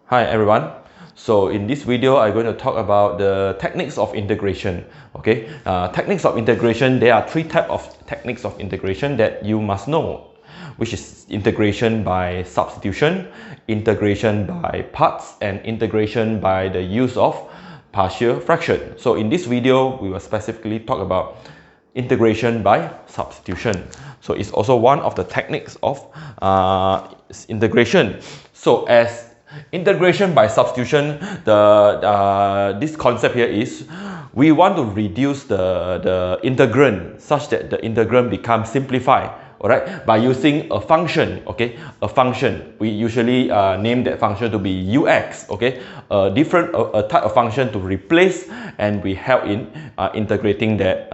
Hi everyone. So in this video, I'm going to talk about the techniques of integration. Okay, techniques of integration. There are three types of techniques of integration that you must know, which is integration by substitution, integration by parts, and integration by the use of partial fraction. So in this video, we will specifically talk about integration by substitution. So it's also one of the techniques of integration. So as integration by substitution, this concept here is we want to reduce the integrand such that the integrand becomes simplified, all right, by using a function. Okay, a function, we usually name that function to be ux. Okay, a type of function to replace, and we help in integrating that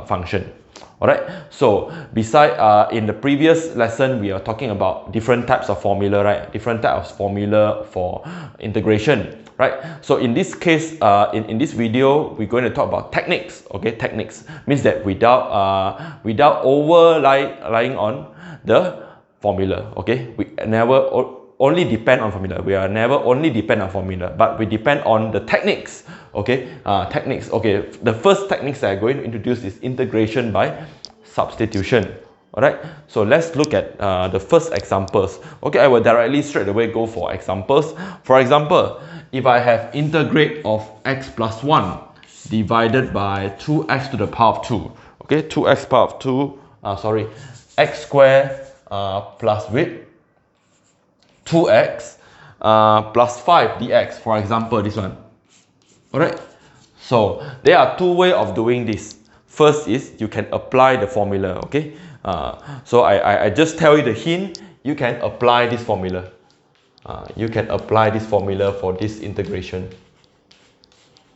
function. Alright, so beside in the previous lesson, we are talking about different types of formula, right? Different types of formula for integration, right? So in this case, in this video, we're going to talk about techniques. Okay, techniques means that without relying on the formula. Okay, we never only depend on formula. We are never only depend on formula, but we depend on the techniques. Okay, techniques. Okay, the first techniques that I'm going to introduce is integration by substitution. All right, so let's look at the first examples. Okay, I will directly straight away go for examples. For example, if I have integrate of x plus 1 divided by 2x to the power of 2. Okay, 2x power of 2, x squared plus with 2x plus 5 dx, for example, this one. Alright, so there are two ways of doing this. First is you can apply the formula. Okay, so I just tell you the hint. You can apply this formula. You can apply this formula for this integration.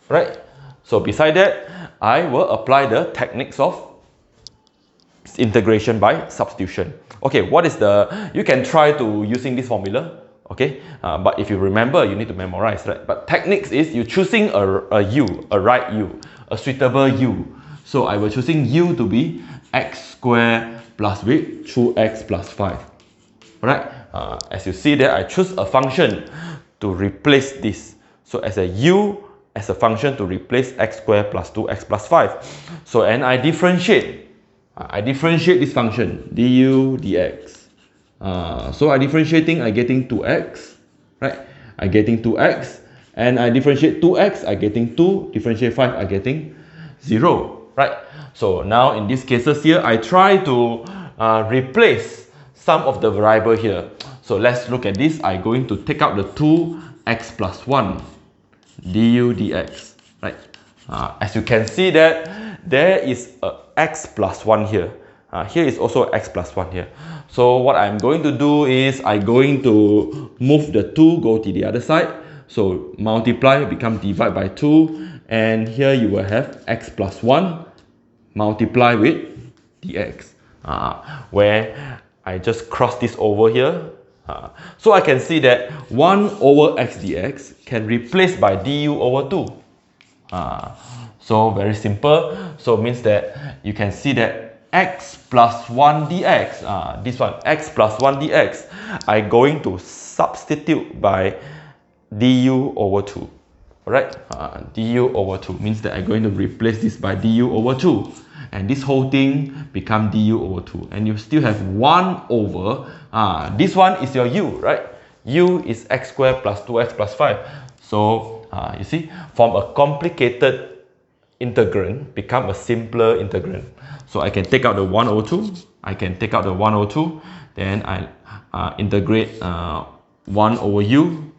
Right, so beside that, I will apply the techniques of integration by substitution. Okay, what is you can try to using this formula. Okay, but if you remember, you need to memorize, right? But techniques is you choosing a right u, a suitable u. So I will choosing u to be x squared plus with 2x plus 5. Alright, as you see there, I choose a function to replace this. So as a u, as a function to replace x squared plus 2x plus 5. So and I differentiate this function du dx. So I differentiating, I getting 2x, right? I getting 2x, and I differentiate 2x, I getting 2, differentiate 5, I getting 0, right? So now in these cases here, I try to replace some of the variable here. So let's look at this. I'm going to take out the 2x plus 1 du dx, right? As you can see that there is a x plus 1 here. Here is also x plus 1 here. So what I'm going to do is I'm going to move the 2 go to the other side. So multiply become divide by 2, and here you will have x plus 1 multiply with dx, where I just cross this over here. So I can see that 1 over x dx can replace by du over 2. So very simple. So it means that you can see that x plus 1 dx, this one, x plus 1 dx, I'm going to substitute by du over 2. Alright, du over 2 means that I'm going to replace this by du over 2. And this whole thing become du over 2. And you still have 1 over, this one is your u, right? U is x squared plus 2x plus 5. So, you see, from a complicated integrand become a simpler integrand. So I can take out the 1 over 2, I can take out the 1 over 2, then I integrate 1 over u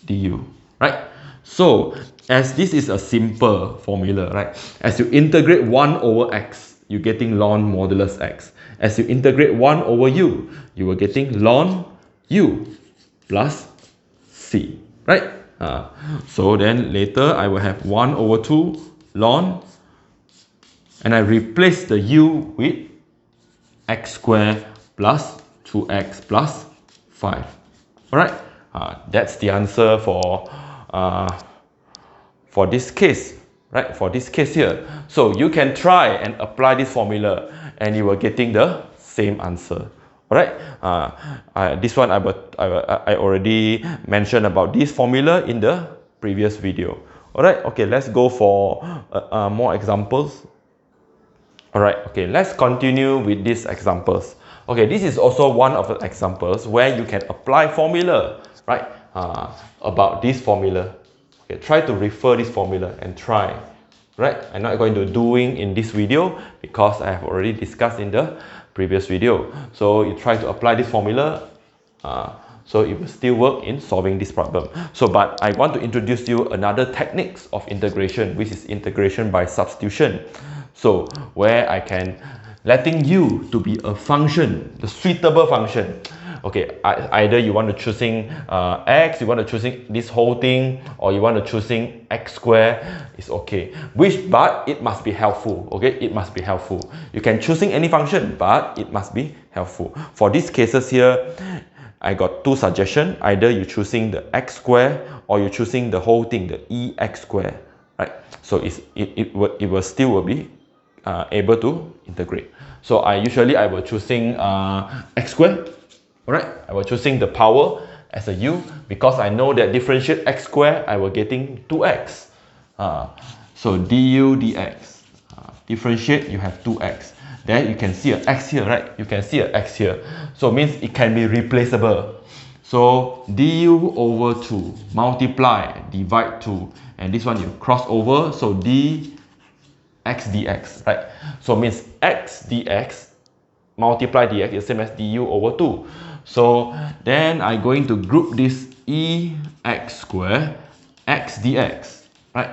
du, right? So as this is a simple formula, right? As you integrate 1 over x, you're getting ln modulus x. As you integrate 1 over u, you are getting ln u plus c, right? So then later I will have 1 over 2 ln, and I replace the u with x squared plus 2x plus 5. Alright, that's the answer for this case, right? For this case here. So you can try and apply this formula, and you are getting the same answer. Alright, this one I already mentioned about this formula in the previous video. Alright, okay, let's go for more examples. Alright, okay, let's continue with these examples. Okay, this is also one of the examples where you can apply formula, right? About this formula. Okay, try to refer this formula and try. Right, I'm not going to doing in this video because I have already discussed in the previous video. So you try to apply this formula, so it will still work in solving this problem. So, but I want to introduce you another techniques of integration, which is integration by substitution. So where I can letting u to be a function, the suitable function. Okay, either you want to choosing x, you want to choosing this whole thing, or you want to choosing x square, it's okay. But it must be helpful. Okay, it must be helpful. You can choosing any function, but it must be helpful. For these cases here, I got two suggestions. Either you choosing the x square, or you choosing the whole thing, the ex square. Right? So it will still be able to integrate. So I will choosing x square. Alright, I will choosing the power as a u because I know that differentiate x square, I will getting 2x. So du dx, differentiate, you have 2x. Then you can see an x here, right? You can see an x here. So it means it can be replaceable. So du over 2, multiply, divide 2. And this one you cross over, so dx dx, right? So it means x dx multiply dx is same as du over 2. So then I'm going to group this ex square x dx, right?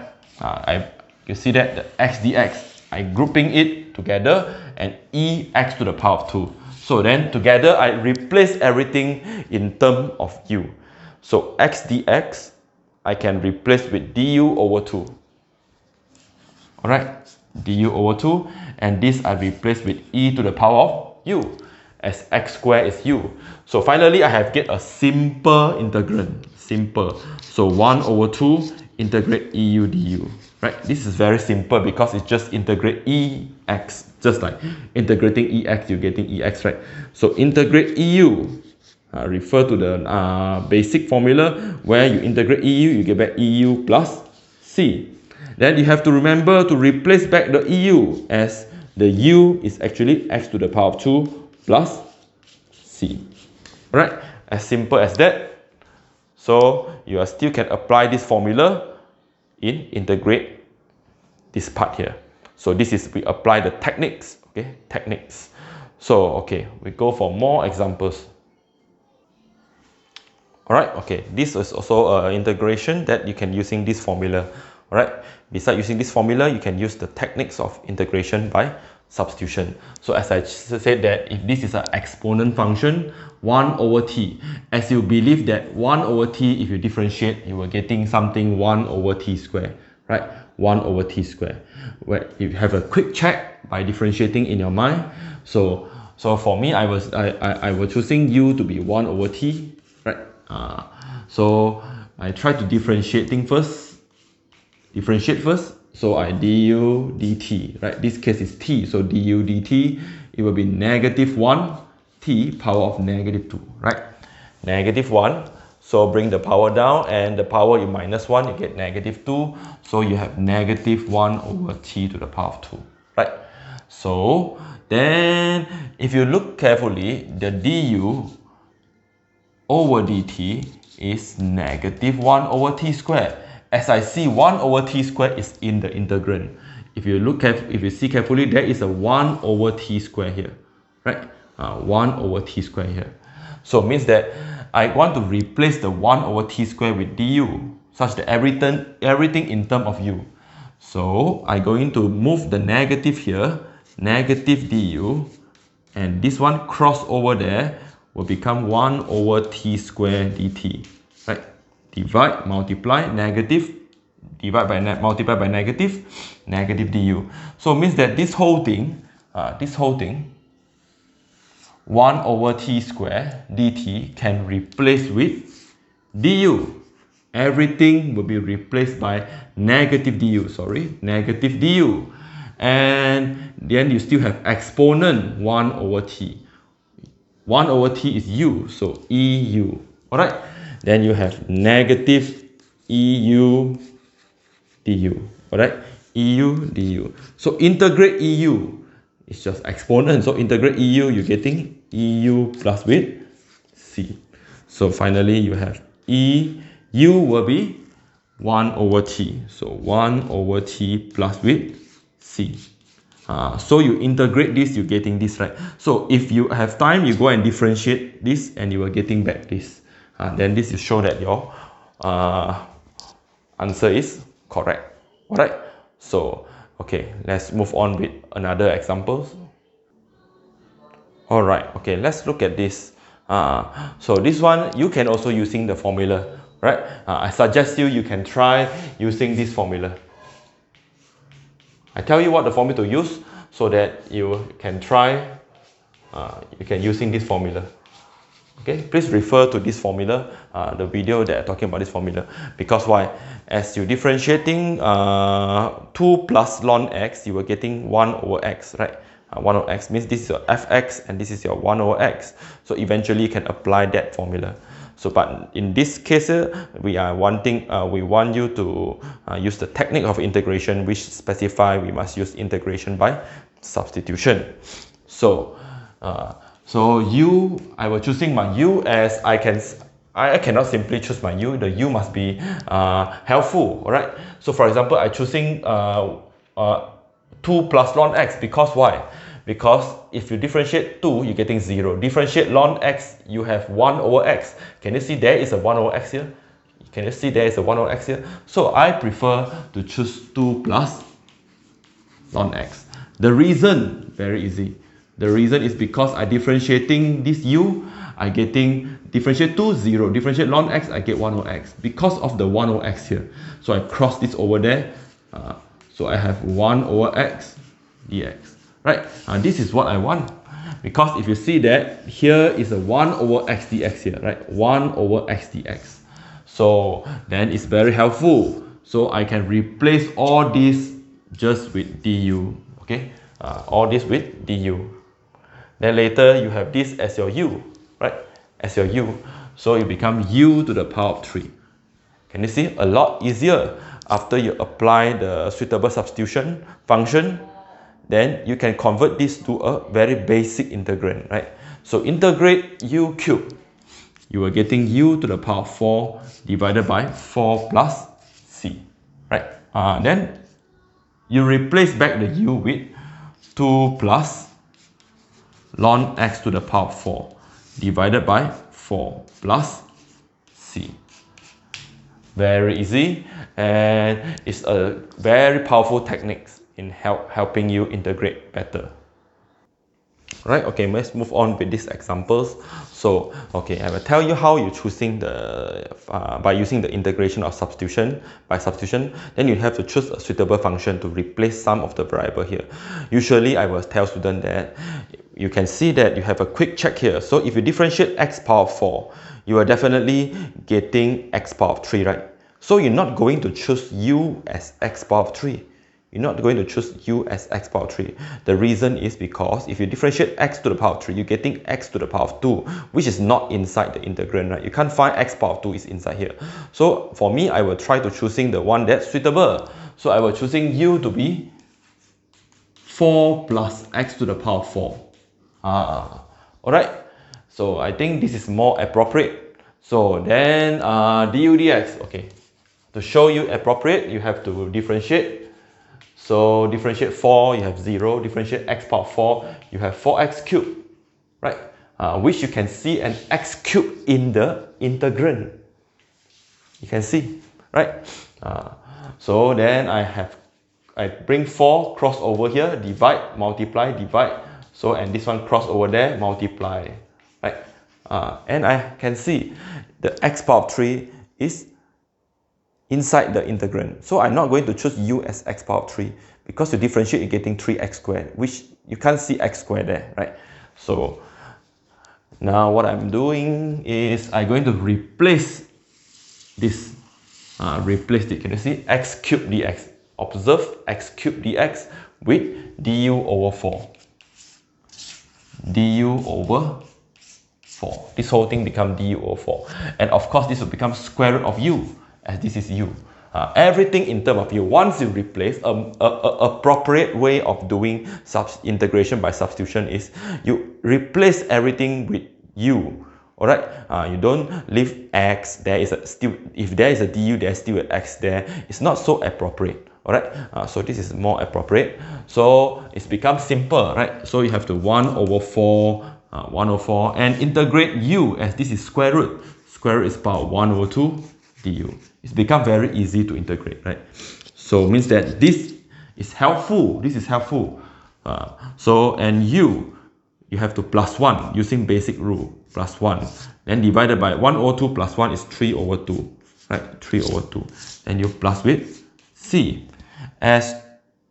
You see that the x dx, I'm grouping it together and ex to the power of 2. So then together I replace everything in term of u. So x dx I can replace with du over 2. Alright, du over 2, and this I replace with e to the power of u, as x squared is u. So finally I have get a simple integrand. Simple. So 1 over 2 integrate eu du. Right? This is very simple because it's just integrate ex. Just like integrating ex, you're getting ex, right? So integrate eu. Refer to the basic formula where you integrate eu, you get back eu plus c. Then you have to remember to replace back the eu as the u is actually x to the power of 2 plus c. Right? As simple as that. So you still can apply this formula in integrate this part here. So this is we apply the techniques. Okay, techniques. So okay, we go for more examples. Alright, okay, this is also an integration that you can using this formula. Alright, besides using this formula, you can use the techniques of integration by substitution. So as I said that if this is an exponent function, 1 over t, as you believe that 1 over t, if you differentiate, you are getting something 1 over t square, right? 1 over t square. Where you have a quick check by differentiating in your mind. So for me, I was choosing u to be 1 over t, right? So I try to differentiate first. So I du dt, right? This case is t, so du dt, it will be negative 1 t power of negative 2, right? Negative 1, so bring the power down, and the power you minus 1, you get negative 2, so you have negative 1 over t to the power of 2, right? So then if you look carefully, the du over dt is negative 1 over t squared. As I see, 1 over t squared is in the integrand. If you see carefully, there is a 1 over t squared here, right? 1 over t squared here. So it means that I want to replace the 1 over t squared with du, such that everything in terms of u. So I'm going to move the negative here, negative du, and this one cross over there will become 1 over t squared dt, right? Divide, multiply, negative, divide by multiply by negative, negative du. So it means that this whole thing, 1 over t squared dt can replace with du. Everything will be replaced by negative du, negative du. And then you still have exponent 1 over t. 1 over t is u, so EU. Alright, then you have negative EU du. Alright, EU du. So integrate EU, it's just exponent. So integrate EU, you're getting EU plus with c. So finally you have EU will be 1 over t. So 1 over t plus with c. So you integrate this, you're getting this, right? So if you have time, you go and differentiate this and you are getting back this. Then this will show that your answer is correct. Alright, so okay, let's move on with another examples. Alright, okay, let's look at this. So this one, you can also using the formula, right? I suggest you can try using this formula. I tell you what the formula to use so that you can try, you can using this formula. Okay, please refer to this formula, the video that I'm talking about this formula. Because why? As you differentiating 2 plus ln x, you are getting 1 over x, right? 1 over x means this is your fx and this is your 1 over x. So eventually you can apply that formula. So, but in this case, we want you to use the technique of integration, which specify we must use integration by substitution. So, I was choosing my u as I cannot simply choose my u. The u must be helpful, alright? So for example, I choosing 2 plus ln x because why? Because if you differentiate 2, you're getting 0. Differentiate ln x, you have 1 over x. Can you see there is a 1 over x here? Can you see there is a 1 over x here? So I prefer to choose 2 plus ln x. The reason, very easy. The reason is because I differentiating this u, I getting differentiate 2, 0. Differentiate ln x, I get 1 over x. Because of the 1 over x here. So I cross this over there. So I have 1 over x dx. Right? This is what I want. Because if you see that, here is a 1 over x dx here. Right? 1 over x dx. So then it's very helpful. So I can replace all this just with du. Okay? All this with du. Then later you have this as your u, right? As your u. So it becomes u to the power of 3. Can you see? A lot easier after you apply the suitable substitution function. Then you can convert this to a very basic integrand, right? So integrate u cubed. You are getting u to the power of 4 divided by 4 plus c, right? Then you replace back the u with 2 plus ln x to the power of 4 divided by 4 plus c. Very easy, and it's a very powerful technique in helping you integrate better. Right, okay, let's move on with these examples. So, okay, I will tell you how you're choosing the, by using the integration of substitution, by substitution, then you have to choose a suitable function to replace some of the variable here. Usually, I will tell students that you can see that you have a quick check here. So, if you differentiate x power of 4, you are definitely getting x power of 3, right? So, you're not going to choose u as x power of 3. You're not going to choose u as x power of 3. The reason is because if you differentiate x to the power of 3, you're getting x to the power of 2, which is not inside the integrand, right? You can't find x power of 2 is inside here. So for me, I will try to choosing the one that's suitable. So I will choosing u to be 4 plus x to the power of 4. Alright, so I think this is more appropriate. So then du dx, okay. To show you appropriate, you have to differentiate. So differentiate 4, you have 0. Differentiate x power 4, you have 4x cubed, right? Which you can see an x cubed in the integrand. You can see, right? So then I bring 4 cross over here, divide, multiply, divide. So and this one cross over there, multiply, right? And I can see the x power of 3 is inside the integrand. So I'm not going to choose u as x power of 3 because to differentiate you're getting 3x squared, which you can't see x squared there, right? So now what I'm doing is I'm going to replace this. Replace it. Can you see x cubed dx? Observe x cubed dx with du over 4. Du over 4. This whole thing becomes du over 4. And of course, this will become square root of u, as this is u. Everything in terms of u. Once you replace, appropriate way of doing integration by substitution is you replace everything with u. Alright, you don't leave x. There is still, if there is a du, there's still an x there. It's not so appropriate. Alright, so this is more appropriate. So it's become simple, right? So you have to 1 over 4, 1 over 4, and integrate u, as this is square root. Square root is power 1 over 2 du. It's become very easy to integrate, right? So means that this is helpful. This is helpful. And you have to plus 1 using basic rule. Plus 1. Then divided by 1 over 2 plus 1 is 3 over 2. Right? 3 over 2. And you plus with c. As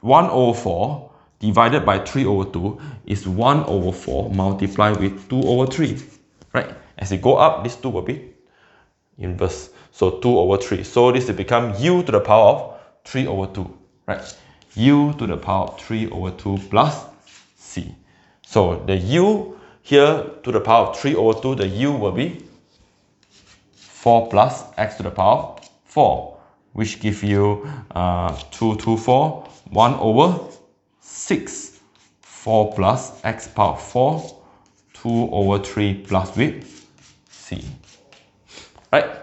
1 over 4 divided by 3 over 2 is 1 over 4 multiplied with 2 over 3. Right? As you go up, this 2 will be inverse. So 2 over 3. So this will become u to the power of 3 over 2. Right? U to the power of 3 over 2 plus c. So the u here to the power of 3 over 2, the u will be 4 plus x to the power of 4, which gives you 2, 2, 4, 1 over 6. 4 plus x power 4, 2 over 3 plus with c. Right?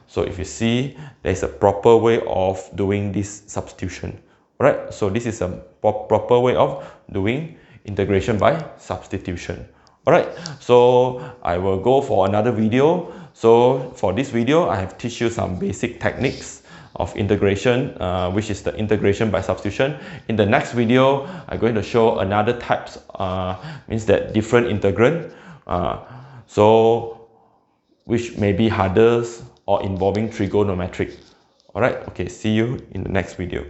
So if you see, there is a proper way of doing this substitution. Alright, so this is a proper way of doing integration by substitution. Alright, so I will go for another video. So for this video, I have teach you some basic techniques of integration, which is the integration by substitution. In the next video, I'm going to show another types, means that different integrand, which may be harder or involving trigonometric. Alright, okay, see you in the next video.